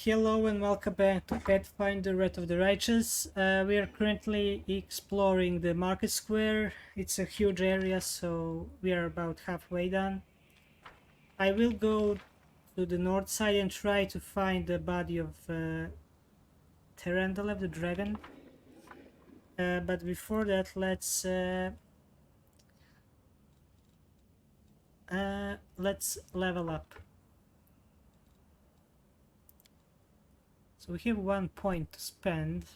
Hello and welcome back to Pathfinder Wrath of the Righteous. We are currently exploring the market square. It's a huge area, so we are about halfway done. I will go to the north side and try to find the body of Arendae, the dragon. But before that, let's level up. So we have 1 point to spend.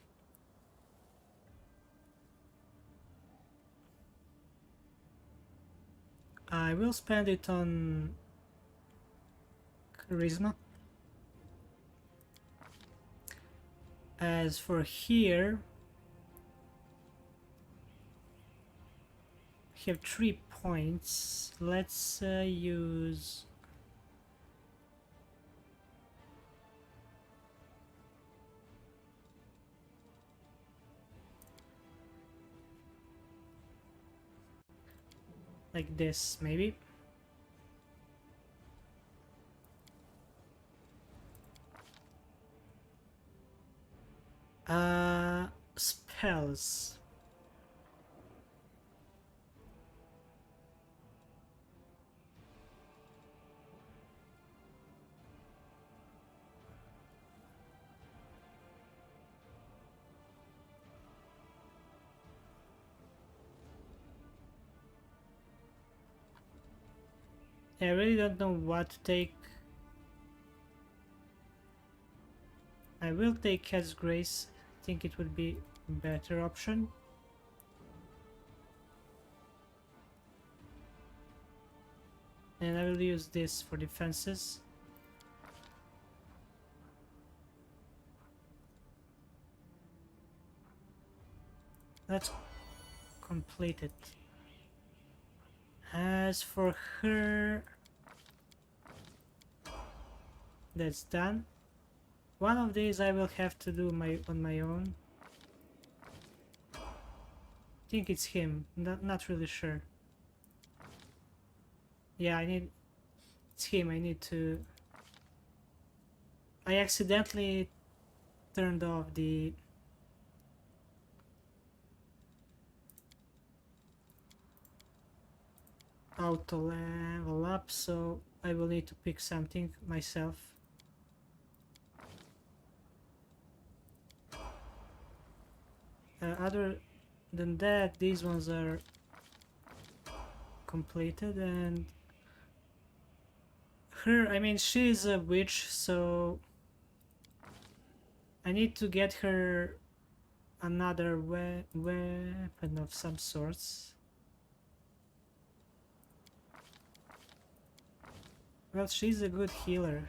I will spend it on charisma. As for here, we have 3 points. Let's use like this, maybe. Spells. I really don't know what to take. I will take Cat's Grace. I think it would be a better option. And I will use this for defenses. Let's complete it. As for her, that's done. One of these I will have to do on my own. I think it's him, not really sure. Yeah, it's him. I accidentally turned off the auto level up, so I will need to pick something myself. Other than that, these ones are completed, and her, I mean, she's a witch, so I need to get her another weapon of some sorts. Well, she's a good healer,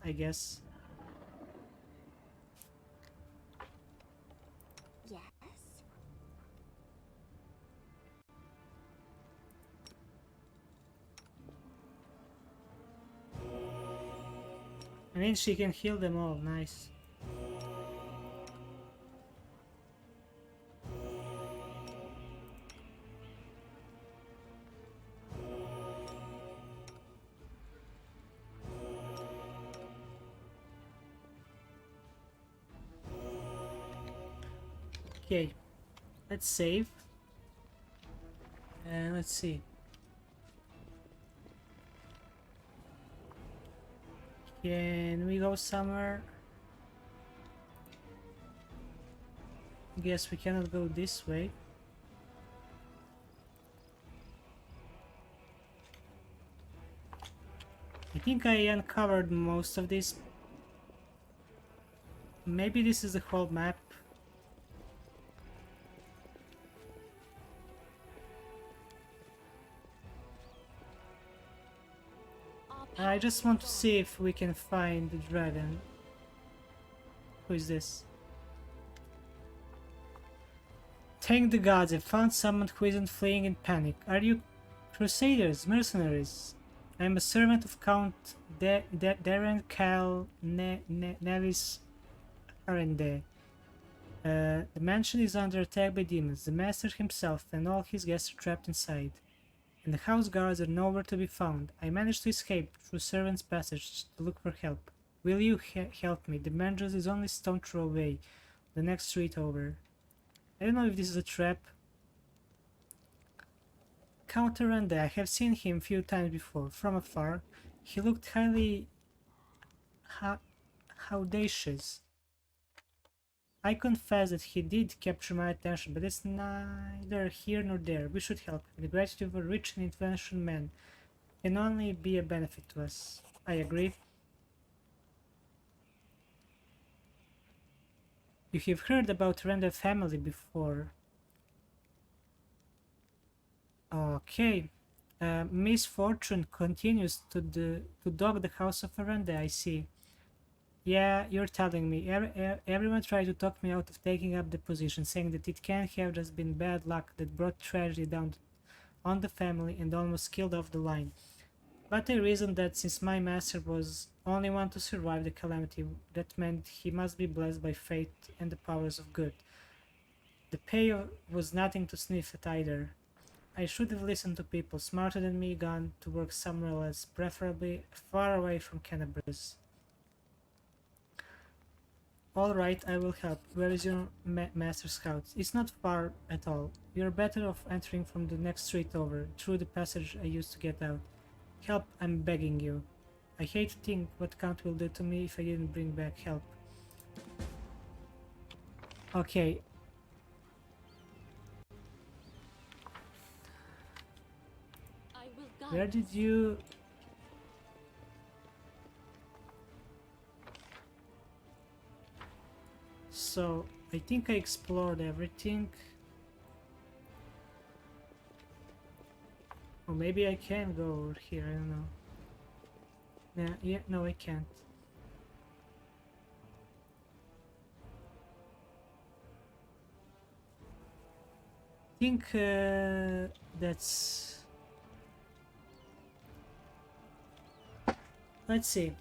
I guess. Yes. I mean, she can heal them all, nice. Okay, let's save. And let's see. Can we go somewhere? Guess we cannot go this way. I think I uncovered most of this. Maybe this is the whole map. I just want to see if we can find the dragon. Who is this? Thank the gods, I found someone who isn't fleeing in panic. Are you crusaders, mercenaries? I am a servant of Count Darren Cal Nevis Arendae. The mansion is under attack by demons. The master himself and all his guests are trapped inside, and the house guards are nowhere to be found. I managed to escape through Servant's Passage to look for help. Will you help me? The Mandra's is only stone throw away, the next street over. I don't know if this is a trap. Count Arendae, I have seen him few times before, from afar. He looked highly audacious. I confess that he did capture my attention, but it's neither here nor there. We should help him. The gratitude of a rich and influential man can only be a benefit to us. I agree. You have heard about Arendae family before. Okay. Misfortune continues to dog the house of Arendae, I see. Yeah, you're telling me. Everyone tried to talk me out of taking up the position, saying that it can't have just been bad luck that brought tragedy down on the family and almost killed off the line. But I reasoned that since my master was only one to survive the calamity, that meant he must be blessed by fate and the powers of good. The pay was nothing to sniff at either. I should have listened to people smarter than me, gone to work somewhere else, preferably far away from cannabis. Alright, I will help. Where is your master scout? It's not far at all. You're better off entering from the next street over, through the passage I used to get out. Help, I'm begging you. I hate to think what Count will do to me if I didn't bring back help. Okay. Where did you... So, I think I explored everything. Or maybe I can go over here, I don't know. Yeah, no I can't. I think that's... Let's see.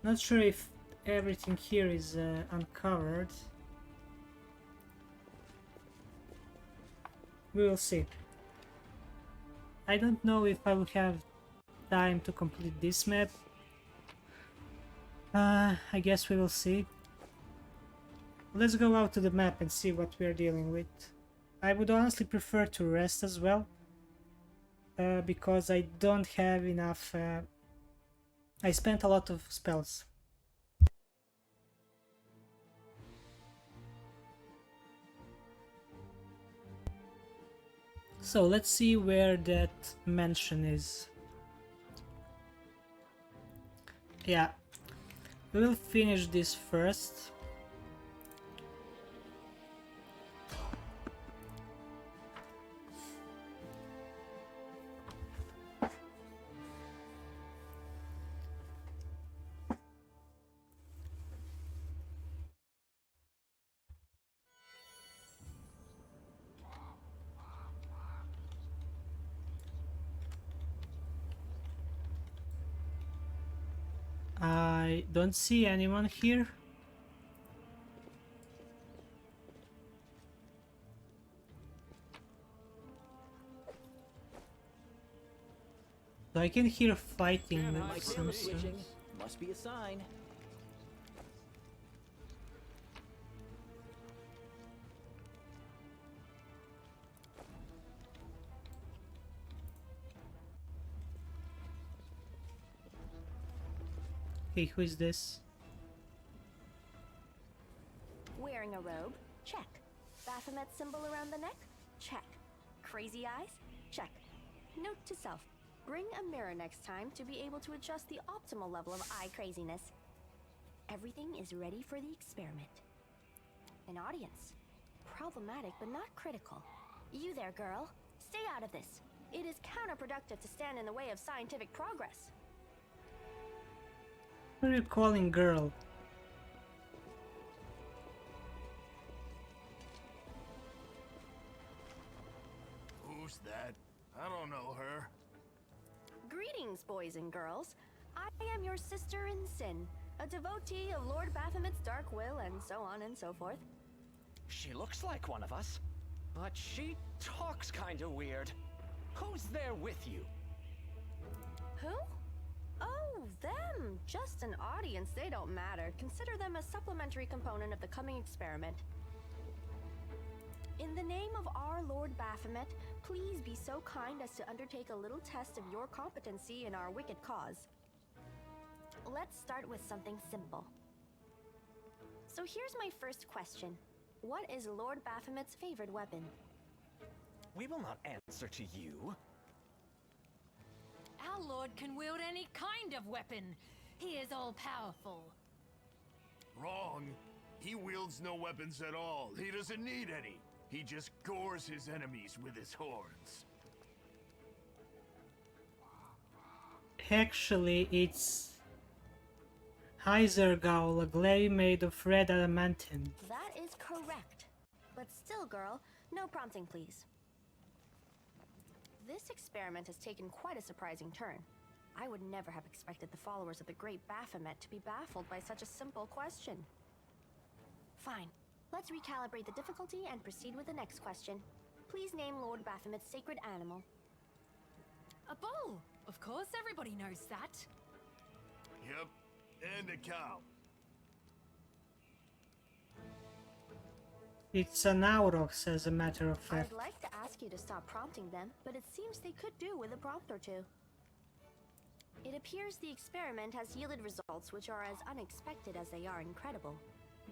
Not sure if everything here is uncovered. We will see. I don't know if I will have time to complete this map. I guess we will see. Let's go out to the map and see what we are dealing with. I would honestly prefer to rest as well, because I don't have enough. I spent a lot of spells. So let's see where that mansion is. Yeah, we will finish this first. I don't see anyone here. So I can hear fighting with some sort. Must be a sign. Okay, who is this? Wearing a robe? Check. Baphomet symbol around the neck? Check. Crazy eyes? Check. Note to self. Bring a mirror next time to be able to adjust the optimal level of eye craziness. Everything is ready for the experiment. An audience. Problematic but not critical. You there, girl. Stay out of this. It is counterproductive to stand in the way of scientific progress. What are you calling girl? Who's that? I don't know her. Greetings, boys and girls. I am your sister in sin, a devotee of Lord Baphomet's dark will, and so on and so forth. She looks like one of us. But she talks kinda weird. Who's there with you? Who? Oh, them! Just an audience, they don't matter. Consider them a supplementary component of the coming experiment. In the name of our Lord Baphomet, please be so kind as to undertake a little test of your competency in our wicked cause. Let's start with something simple. So here's my first question. What is Lord Baphomet's favorite weapon? We will not answer to you. Our lord can wield any kind of weapon. He is all-powerful. Wrong. He wields no weapons at all. He doesn't need any. He just gores his enemies with his horns. Actually, it's Hyzergaul, a glaive made of red adamantine. That is correct. But still, girl, no prompting, please. This experiment has taken quite a surprising turn. I would never have expected the followers of the great Baphomet to be baffled by such a simple question. Fine. Let's recalibrate the difficulty and proceed with the next question. Please name Lord Baphomet's sacred animal. A bull! Of course, everybody knows that. Yep, and a cow. It's an aurochs, as a matter of fact. I'd like to ask you to stop prompting them, but it seems they could do with a prompt or two. It appears the experiment has yielded results which are as unexpected as they are incredible.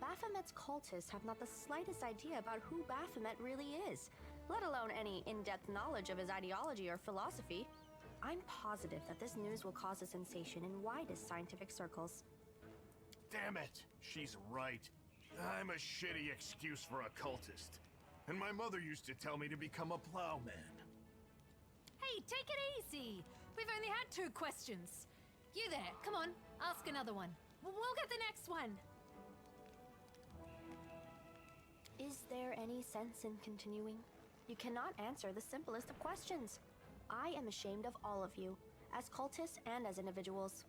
Baphomet's cultists have not the slightest idea about who Baphomet really is, let alone any in-depth knowledge of his ideology or philosophy. I'm positive that this news will cause a sensation in widest scientific circles. Damn it! She's right. I'm a shitty excuse for a cultist. And my mother used to tell me to become a plowman. Hey, take it easy. We've only had 2 questions. You there, come on, ask another one. We'll get the next one. Is there any sense in continuing? You cannot answer the simplest of questions. I am ashamed of all of you, as cultists and as individuals.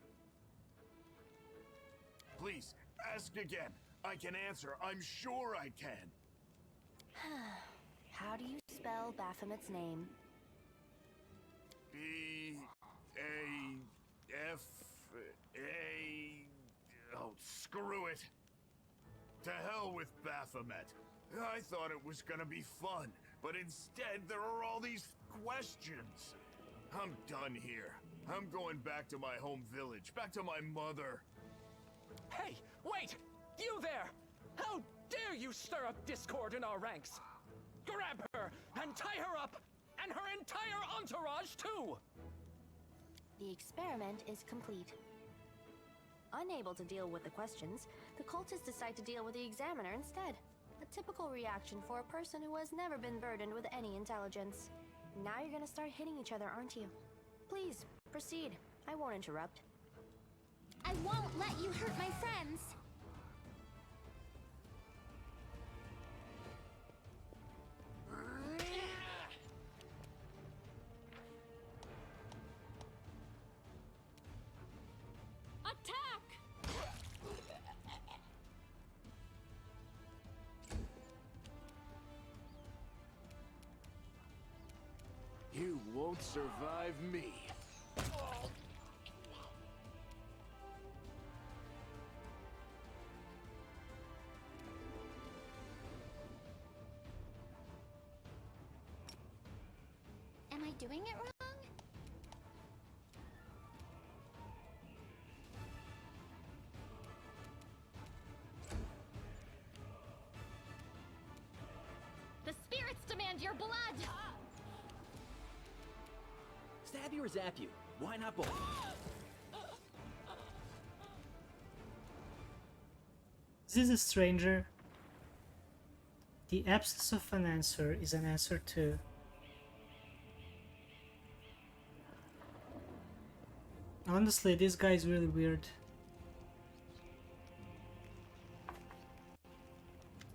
Please, ask again. I can answer. I'm sure I can. How do you spell Baphomet's name? B-A-F-A... Oh, screw it. To hell with Baphomet. I thought it was gonna be fun, but instead there are all these questions. I'm done here. I'm going back to my home village, back to my mother. Hey, wait! You there! How dare you stir up discord in our ranks? Grab her and tie her up, and her entire entourage too! The experiment is complete. Unable to deal with the questions, the cultists decide to deal with the examiner instead. A typical reaction for a person who has never been burdened with any intelligence. Now you're gonna start hitting each other, aren't you? Please, proceed. I won't interrupt. I won't let you hurt my friends! Attack! You won't survive me. Am I doing it wrong? The spirits demand your blood! Stab you or zap you? Why not both? Is this a stranger? The absence of an answer is an answer too. Honestly, this guy is really weird.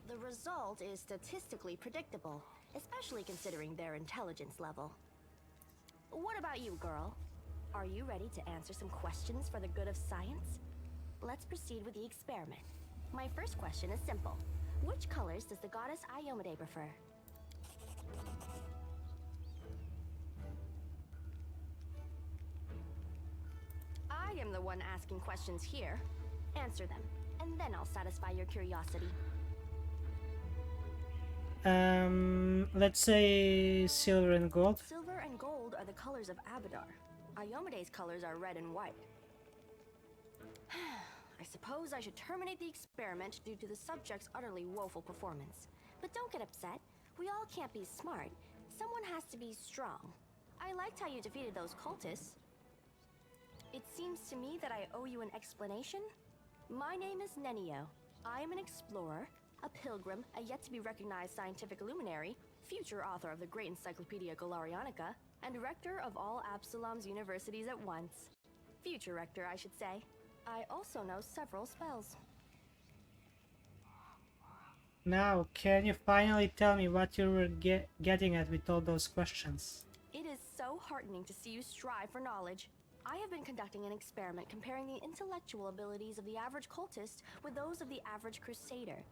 The result is statistically predictable, especially considering their intelligence level. What about you, girl? Are you ready to answer some questions for the good of science? Let's proceed with the experiment. My first question is simple. Which colors does the goddess Iomedae prefer? one asking questions here. Answer them, and then I'll satisfy your curiosity. Let's say silver and gold. Silver and gold are the colors of Abadar. Iomede's colors are red and white. I suppose I should terminate the experiment due to the subject's utterly woeful performance. But don't get upset. We all can't be smart. Someone has to be strong. I liked how you defeated those cultists. It seems to me that I owe you an explanation. My name is Nenio. I am an explorer, a pilgrim, a yet-to-be-recognized scientific luminary, future author of the great Encyclopedia Galarianica, and rector of all Absalom's universities at once. Future rector, I should say. I also know several spells. Now, can you finally tell me what you were getting at with all those questions? It is so heartening to see you strive for knowledge. I have been conducting an experiment comparing the intellectual abilities of the average cultist with those of the average crusader.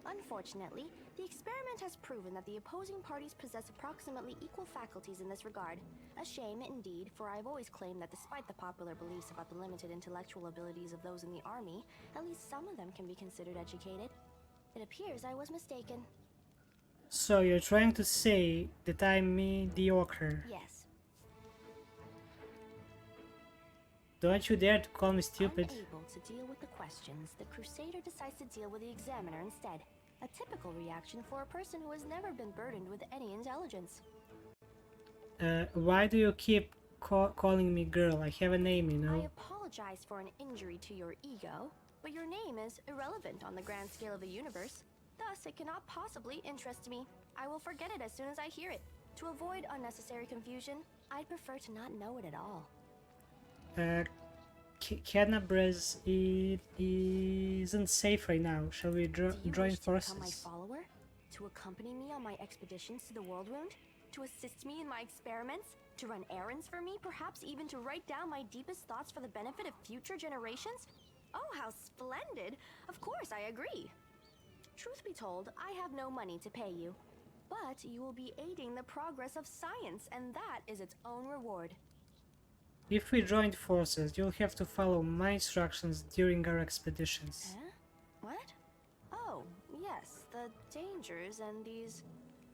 Unfortunately, the experiment has proven that the opposing parties possess approximately equal faculties in this regard. A shame indeed, for I've always claimed that despite the popular beliefs about the limited intellectual abilities of those in the army, at least some of them can be considered educated. It appears I was mistaken. So you're trying to say that I'm mediocre? Yes. Don't you dare to call me stupid. Unable to deal with the questions, the Crusader decides to deal with the examiner instead. A typical reaction for a person who has never been burdened with any intelligence. Why do you keep calling me girl? I have a name, you know. I apologize for an injury to your ego, but your name is irrelevant on the grand scale of the universe. Thus, it cannot possibly interest me. I will forget it as soon as I hear it. To avoid unnecessary confusion, I'd prefer to not know it at all. Cannabis isn't safe right now. Shall we join forces? To become my follower? To accompany me on my expeditions to the World Wound? To assist me in my experiments? To run errands for me? Perhaps even to write down my deepest thoughts for the benefit of future generations? Oh, how splendid! Of course, I agree. Truth be told, I have no money to pay you. But you will be aiding the progress of science, and that is its own reward. If we joined forces, you'll have to follow my instructions during our expeditions. Huh? What? Oh, yes, the dangers and these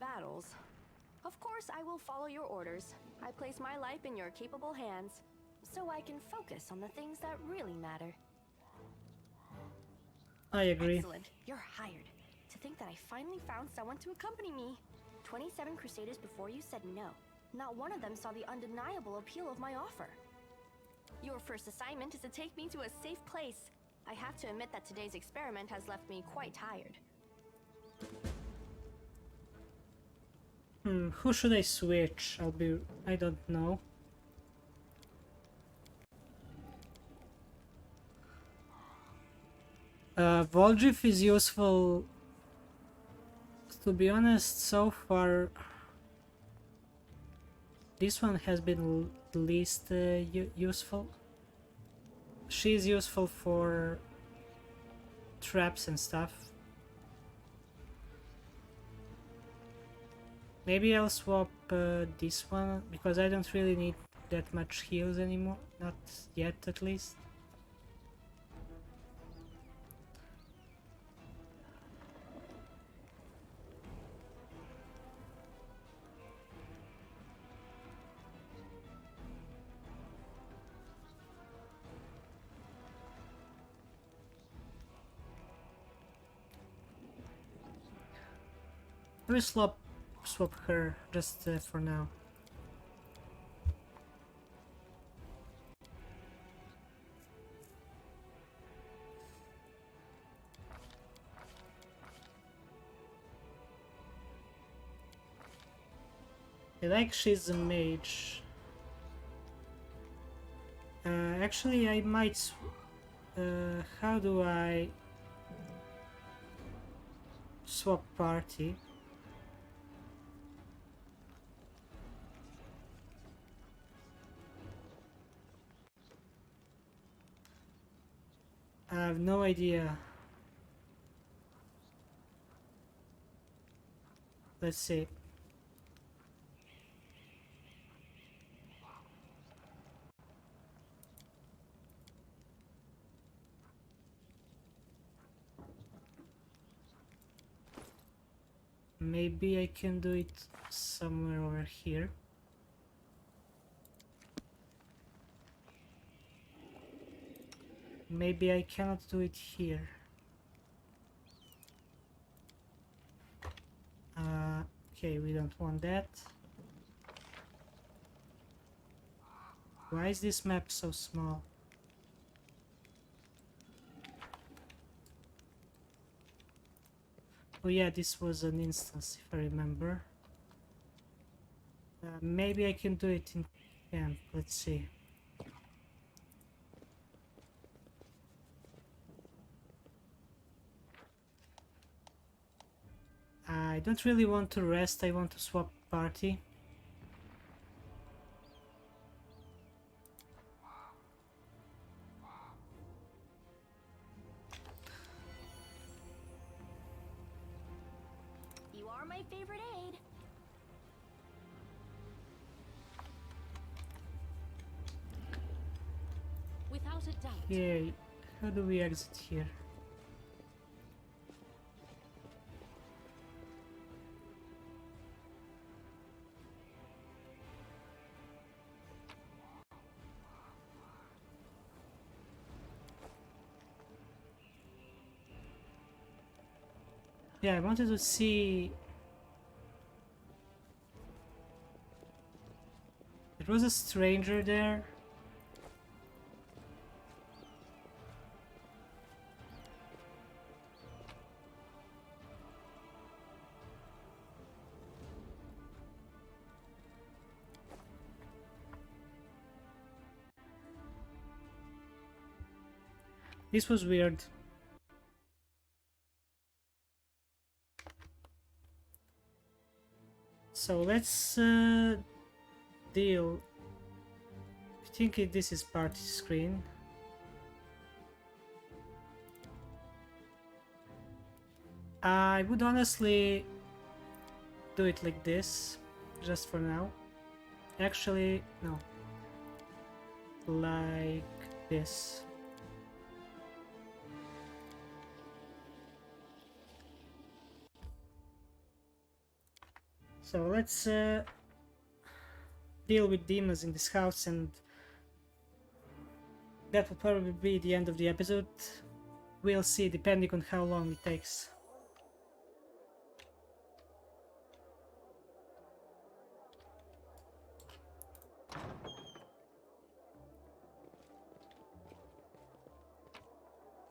battles. Of course, I will follow your orders. I place my life in your capable hands, so I can focus on the things that really matter. I agree. Excellent. You're hired. To think that I finally found someone to accompany me. 27 Crusaders before you said no. Not one of them saw the undeniable appeal of my offer. Your first assignment is to take me to a safe place. I have to admit that today's experiment has left me quite tired. Who should I switch? I don't know. Voldriff is useful. To be honest, so far this one has been the least useful. She's useful for traps and stuff. Maybe I'll swap this one, because I don't really need that much heals anymore. Not yet, at least. I will swap her just for now. I like she's a mage. Actually, I might. How do I swap party? I have no idea. Let's see. Maybe I can do it somewhere over here. Maybe I cannot do it here. Okay, we don't want that. Why is this map so small? Oh yeah, this was an instance, if I remember. Maybe I can do it in camp. Let's see. I don't really want to rest, I want to swap party. You are my favorite aide. Without a doubt. Okay, how do we exit here? Yeah, I wanted to see... There was a stranger there. This was weird. So let's deal. I think this is party screen. I would honestly do it like this, just for now. Actually, no. Like this. So let's deal with demons in this house, and that will probably be the end of the episode. We'll see, depending on how long it takes.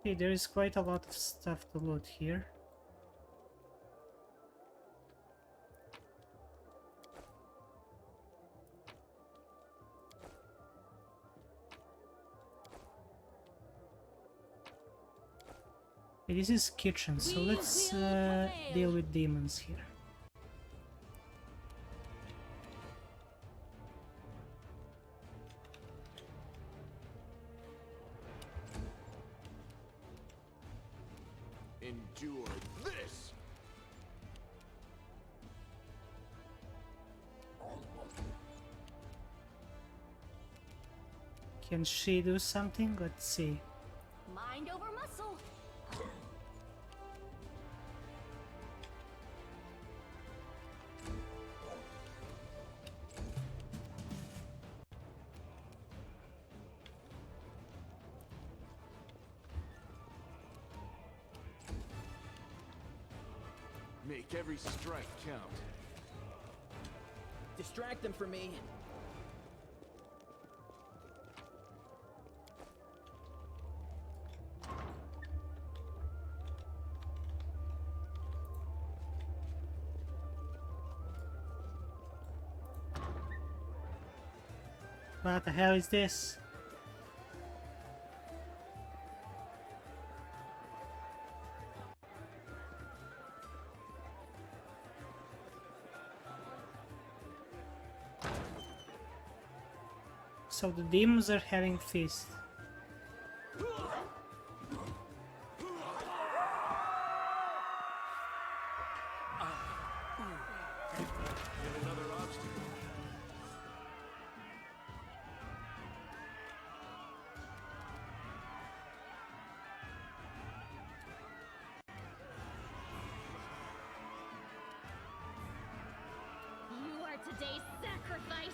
Okay, there is quite a lot of stuff to loot here. Okay, this is kitchen, so let's deal with demons here. Endure this! Can she do something? Let's see. Mind over muscle. Make every strike count. Distract them for me. What the hell is this? So the demons are having feast. Another obstacle. Arendae's sacrifice!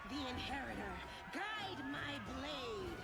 The Inheritor, guide my blade!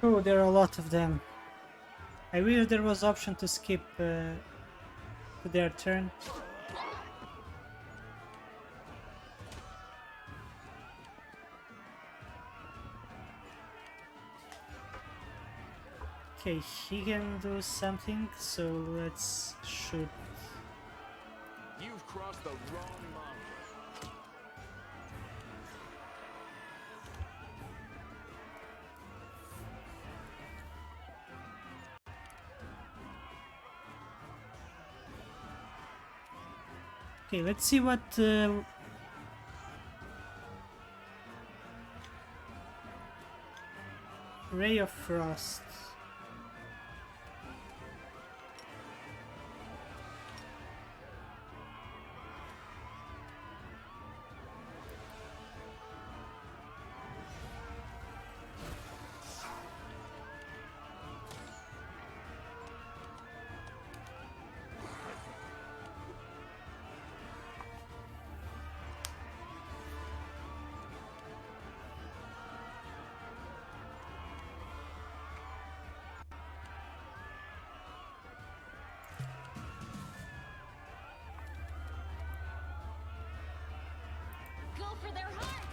Oh, there are a lot of them. I wish there was option to skip to their turn. Okay, he can do something, so let's shoot. You've crossed the wrong mountain. Okay, let's see what Ray of Frost. Go for their hearts!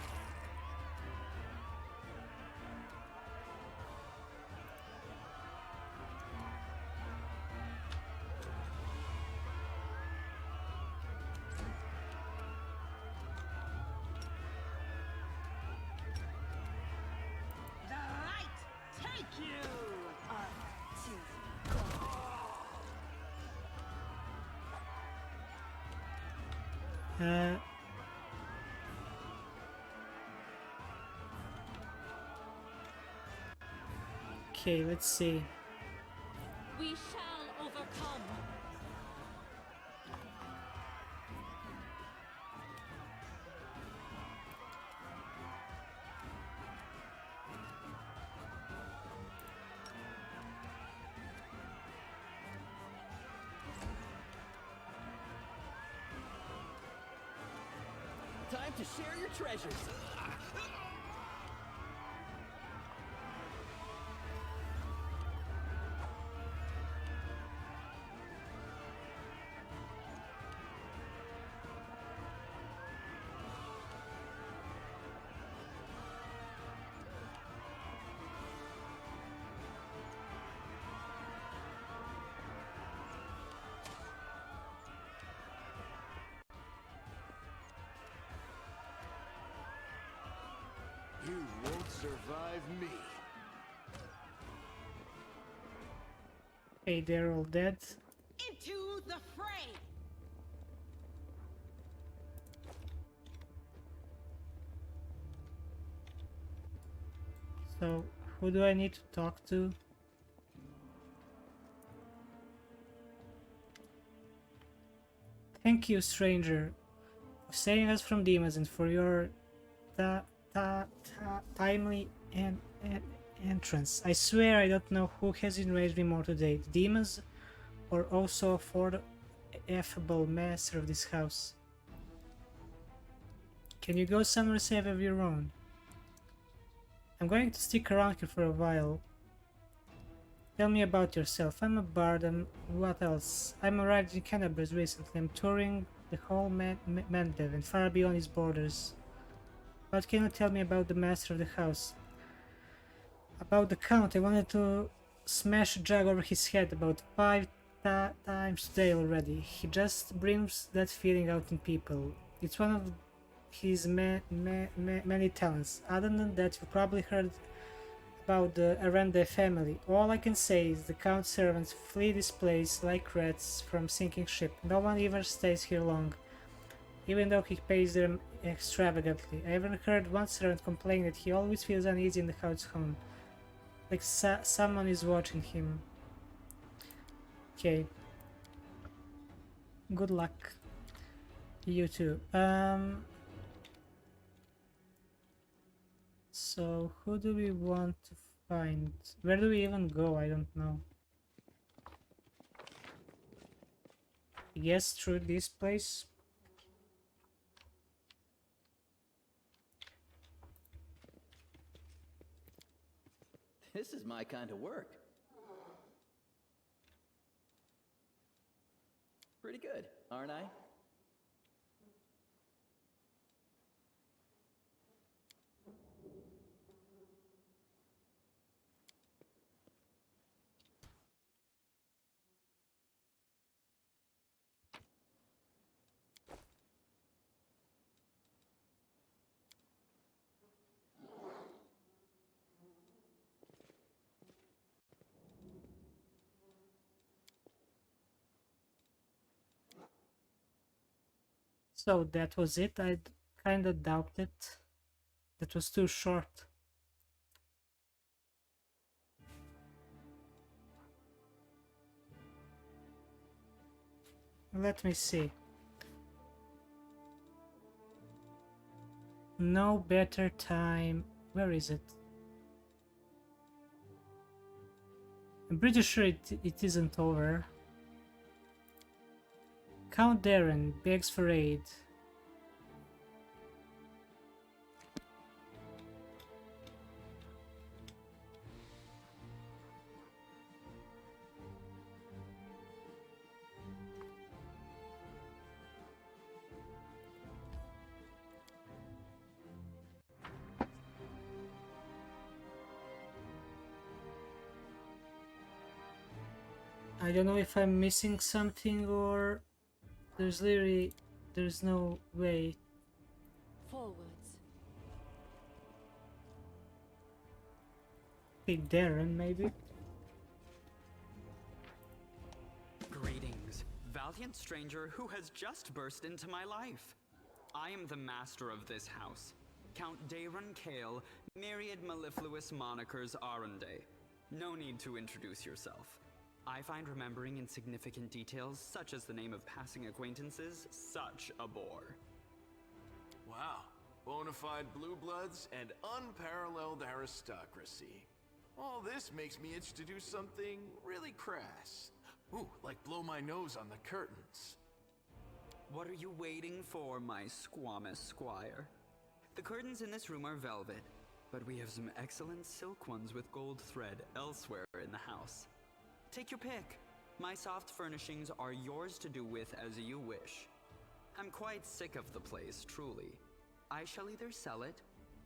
The light take you! Uh, okay, let's see. We shall overcome! Time to share your treasures. You won't survive me. Okay, they're all dead. Into the fray! So, who do I need to talk to? Thank you, stranger, for saving us from demons and for your timely entrance. I swear I don't know who has enraged me more today, the demons or also a affable master of this house. Can you go somewhere safe of your own? I'm going to stick around here for a while. Tell me about yourself. I'm a bard, and what else? I'm arrived in Canterbury recently. I'm touring the whole Mandev and far beyond its borders. What can you tell me about the master of the house? About the count, I wanted to smash a jug over his head about 5 times today already. He just brings that feeling out in people. It's one of his many talents. Other than that, you've probably heard about the Arendae family. All I can say is the Count's servants flee this place like rats from sinking ship. No one ever stays here long, even though he pays them extravagantly. I even heard one servant complain that he always feels uneasy in the Count's home, like someone is watching him. Okay. Good luck. You too. So who do we want to find? Where do we even go? I don't know. I guess through this place. This is my kind of work. Pretty good, aren't I? So that was it. I kinda doubt it. That was too short. Let me see. No better time. Where is it? I'm pretty sure it isn't over. Count Darren begs for aid. I don't know if I'm missing something or there's no way. Forwards. Pick Darren maybe. Greetings, valiant stranger who has just burst into my life. I am the master of this house, Count Darren Kale, myriad mellifluous monikers Arendae. No need to introduce yourself. I find remembering insignificant details, such as the name of passing acquaintances, such a bore. Wow. Bona fide blue bloods and unparalleled aristocracy. All this makes me itch to do something really crass. Ooh, like blow my nose on the curtains. What are you waiting for, my squamous squire? The curtains in this room are velvet, but we have some excellent silk ones with gold thread elsewhere in the house. Take your pick. My soft furnishings are yours to do with as you wish. I'm quite sick of the place, truly. I shall either sell it,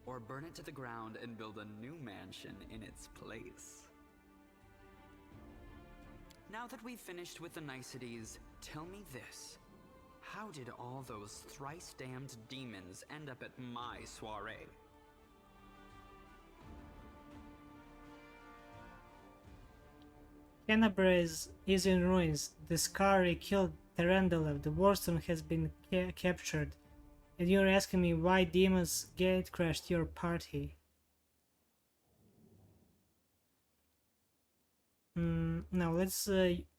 or burn it to the ground and build a new mansion in its place. Now that we've finished with the niceties, tell me this. How did all those thrice-damned demons end up at my soiree? Canterbury is in ruins. The Scary killed Terendelev. The Warstone has been captured. And you're asking me why demons gate-crashed your party. Now let's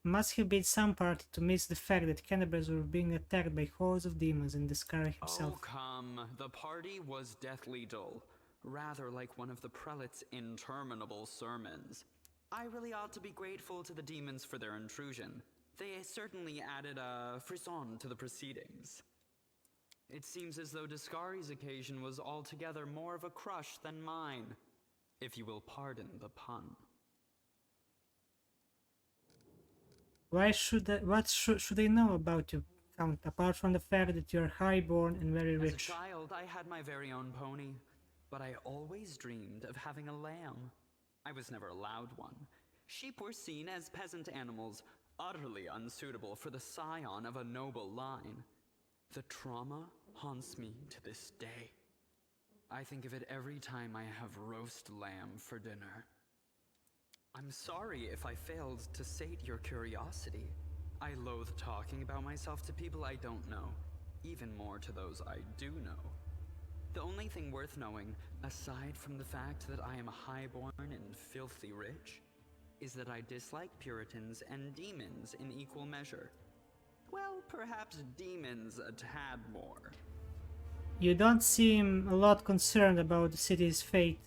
must have been some party to miss the fact that Canterbury were being attacked by hordes of demons and the Scary himself. Oh come, the party was deathly dull. Rather like one of the prelate's interminable sermons. I really ought to be grateful to the demons for their intrusion. They certainly added a frisson to the proceedings. It seems as though Descari's occasion was altogether more of a crush than mine, if you will pardon the pun. Should I know about you, Count, apart from the fact that you're highborn and very As a rich? child, I had my very own pony, but I always dreamed of having a lamb. I was never allowed one. Sheep were seen as peasant animals, utterly unsuitable for the scion of a noble line. The trauma haunts me to this day. I think of it every time I have roast lamb for dinner. I'm sorry if I failed to sate your curiosity. I loathe talking about myself to people I don't know, even more to those I do know. The only thing worth knowing, aside from the fact that I am highborn and filthy rich, is that I dislike Puritans and demons in equal measure. Well, perhaps demons a tad more. You don't seem a lot concerned about the city's fate.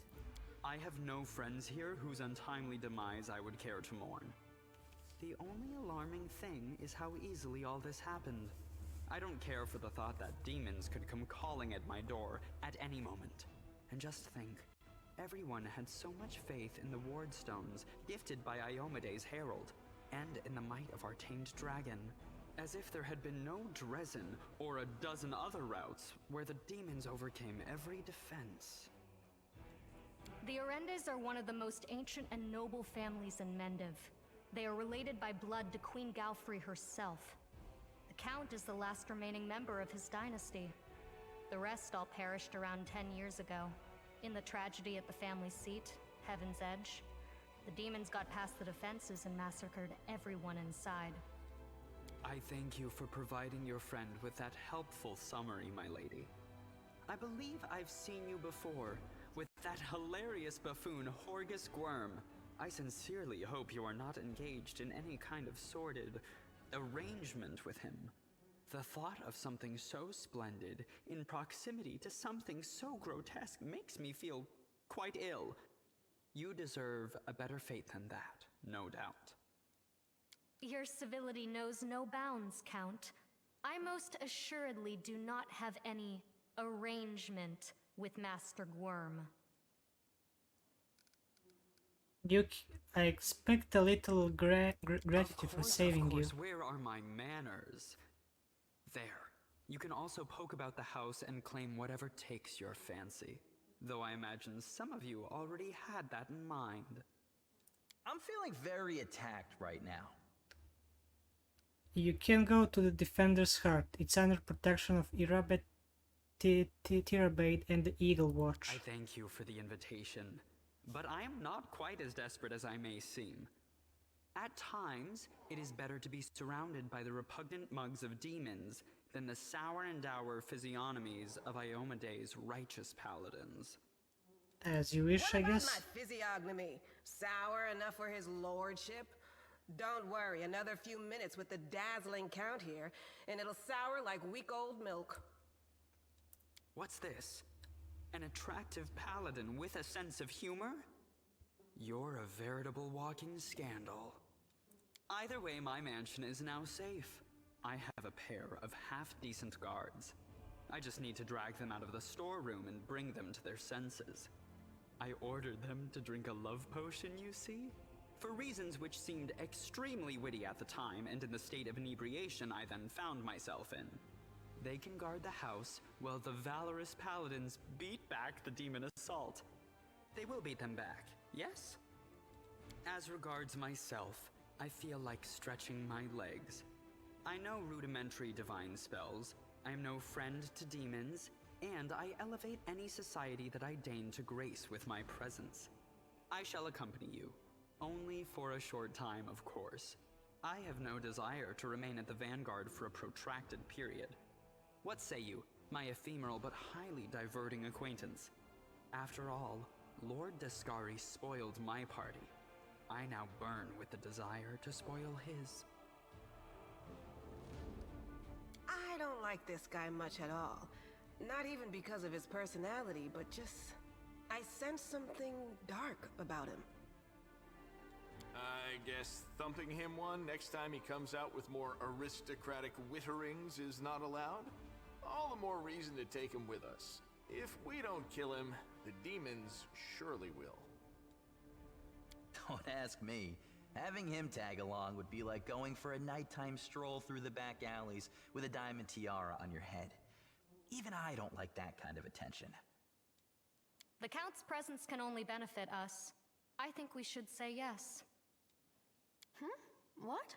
I have no friends here whose untimely demise I would care to mourn. The only alarming thing is how easily all this happened. I don't care for the thought that demons could come calling at my door at any moment. And just think, everyone had so much faith in the wardstones gifted by Iomede's herald, and in the might of our tamed dragon, as if there had been no Dresden or a dozen other routes where the demons overcame every defense. The Arendaes are one of the most ancient and noble families in Mendiv. They are related by blood to Queen Galfrey herself. The Count is the last remaining member of his dynasty. The rest all perished around 10 years ago. In the tragedy at the family seat, Heaven's Edge, the demons got past the defenses and massacred everyone inside. I thank you for providing your friend with that helpful summary, my lady. I believe I've seen you before, with that hilarious buffoon Horgus Gwyrm. I sincerely hope you are not engaged in any kind of sordid arrangement with him. The thought of something so splendid in proximity to something so grotesque makes me feel quite ill. You deserve a better fate than that, no doubt. Your civility knows no bounds, Count. I most assuredly do not have any arrangement with Master Gwyrm. I expect a little gratitude for saving you. Where are my manners? There. You can also poke about the house and claim whatever takes your fancy. Though I imagine some of you already had that in mind. I'm feeling very attacked right now. You can go to the Defender's Heart. It's under protection of Irabet, Tirabate, and the Eagle Watch. I thank you for the invitation, but I am not quite as desperate as I may seem. At times, it is better to be surrounded by the repugnant mugs of demons than the sour and dour physiognomies of Iomede's righteous paladins. As you wish, I guess. What about my physiognomy? Sour enough for his lordship? Don't worry, another few minutes with the dazzling Count here, and it'll sour like week-old milk. What's this? An attractive paladin with a sense of humor? You're a veritable walking scandal. Either way, my mansion is now safe. I have a pair of half-decent guards. I just need to drag them out of the storeroom and bring them to their senses. I ordered them to drink a love potion, you see? For reasons which seemed extremely witty at the time and in the state of inebriation I then found myself in. They can guard the house while the valorous paladins beat back the demon assault. They will beat them back, yes? As regards myself, I feel like stretching my legs. I know rudimentary divine spells, I am no friend to demons, and I elevate any society that I deign to grace with my presence. I shall accompany you. Only for a short time, of course. I have no desire to remain at the vanguard for a protracted period. What say you, my ephemeral but highly diverting acquaintance? After all, Lord Descari spoiled my party. I now burn with the desire to spoil his. I don't like this guy much at all. Not even because of his personality, but just... I sense something dark about him. I guess thumping him one next time he comes out with more aristocratic witterings is not allowed? All the more reason to take him with us. If we don't kill him, the demons surely will. Don't ask me. Having him tag along would be like going for a nighttime stroll through the back alleys with a diamond tiara on your head. Even I don't like that kind of attention. The Count's presence can only benefit us. I think we should say yes. What?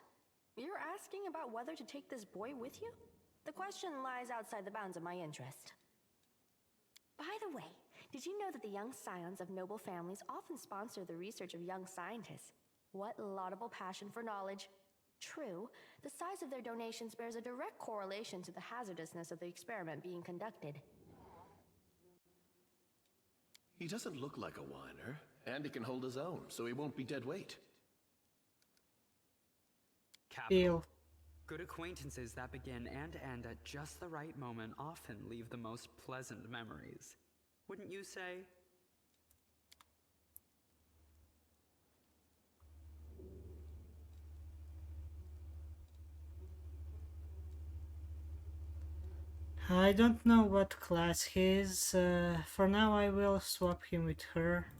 You're asking about whether to take this boy with you? The question lies outside the bounds of my interest. By the way, did you know that the young scions of noble families often sponsor the research of young scientists? What laudable passion for knowledge. True, the size of their donations bears a direct correlation to the hazardousness of the experiment being conducted. He doesn't look like a whiner, and he can hold his own, so he won't be dead weight. Capital. Good acquaintances that begin and end at just the right moment often leave the most pleasant memories. Wouldn't you say? I don't know what class he is. For now I will swap him with her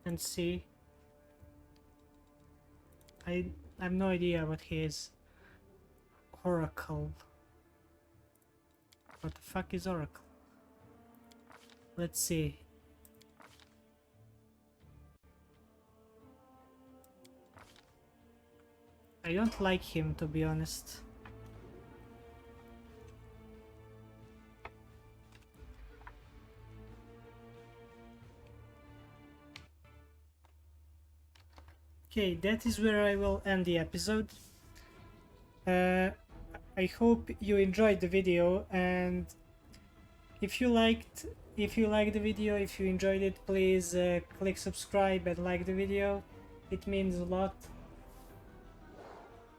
and see. I have no idea what he is. Oracle. What the fuck is Oracle? Let's see. I don't like him, to be honest. Okay, that is where I will end the episode. I hope you enjoyed the video, and if you liked the video, if you enjoyed it, please click subscribe and like the video. It means a lot.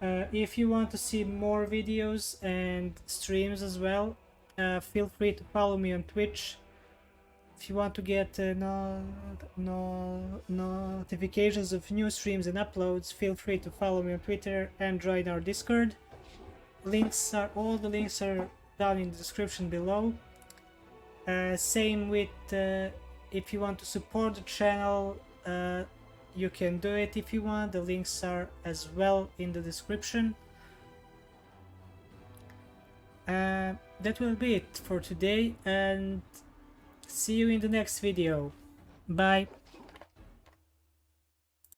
If you want to see more videos and streams as well, feel free to follow me on Twitch. If you want to get notifications of new streams and uploads, feel free to follow me on Twitter and join our Discord. All the links are down in the description below. Same with if you want to support the channel, you can do it if you want. The links are as well in the description. That will be it for today, and see you in the next video. Bye.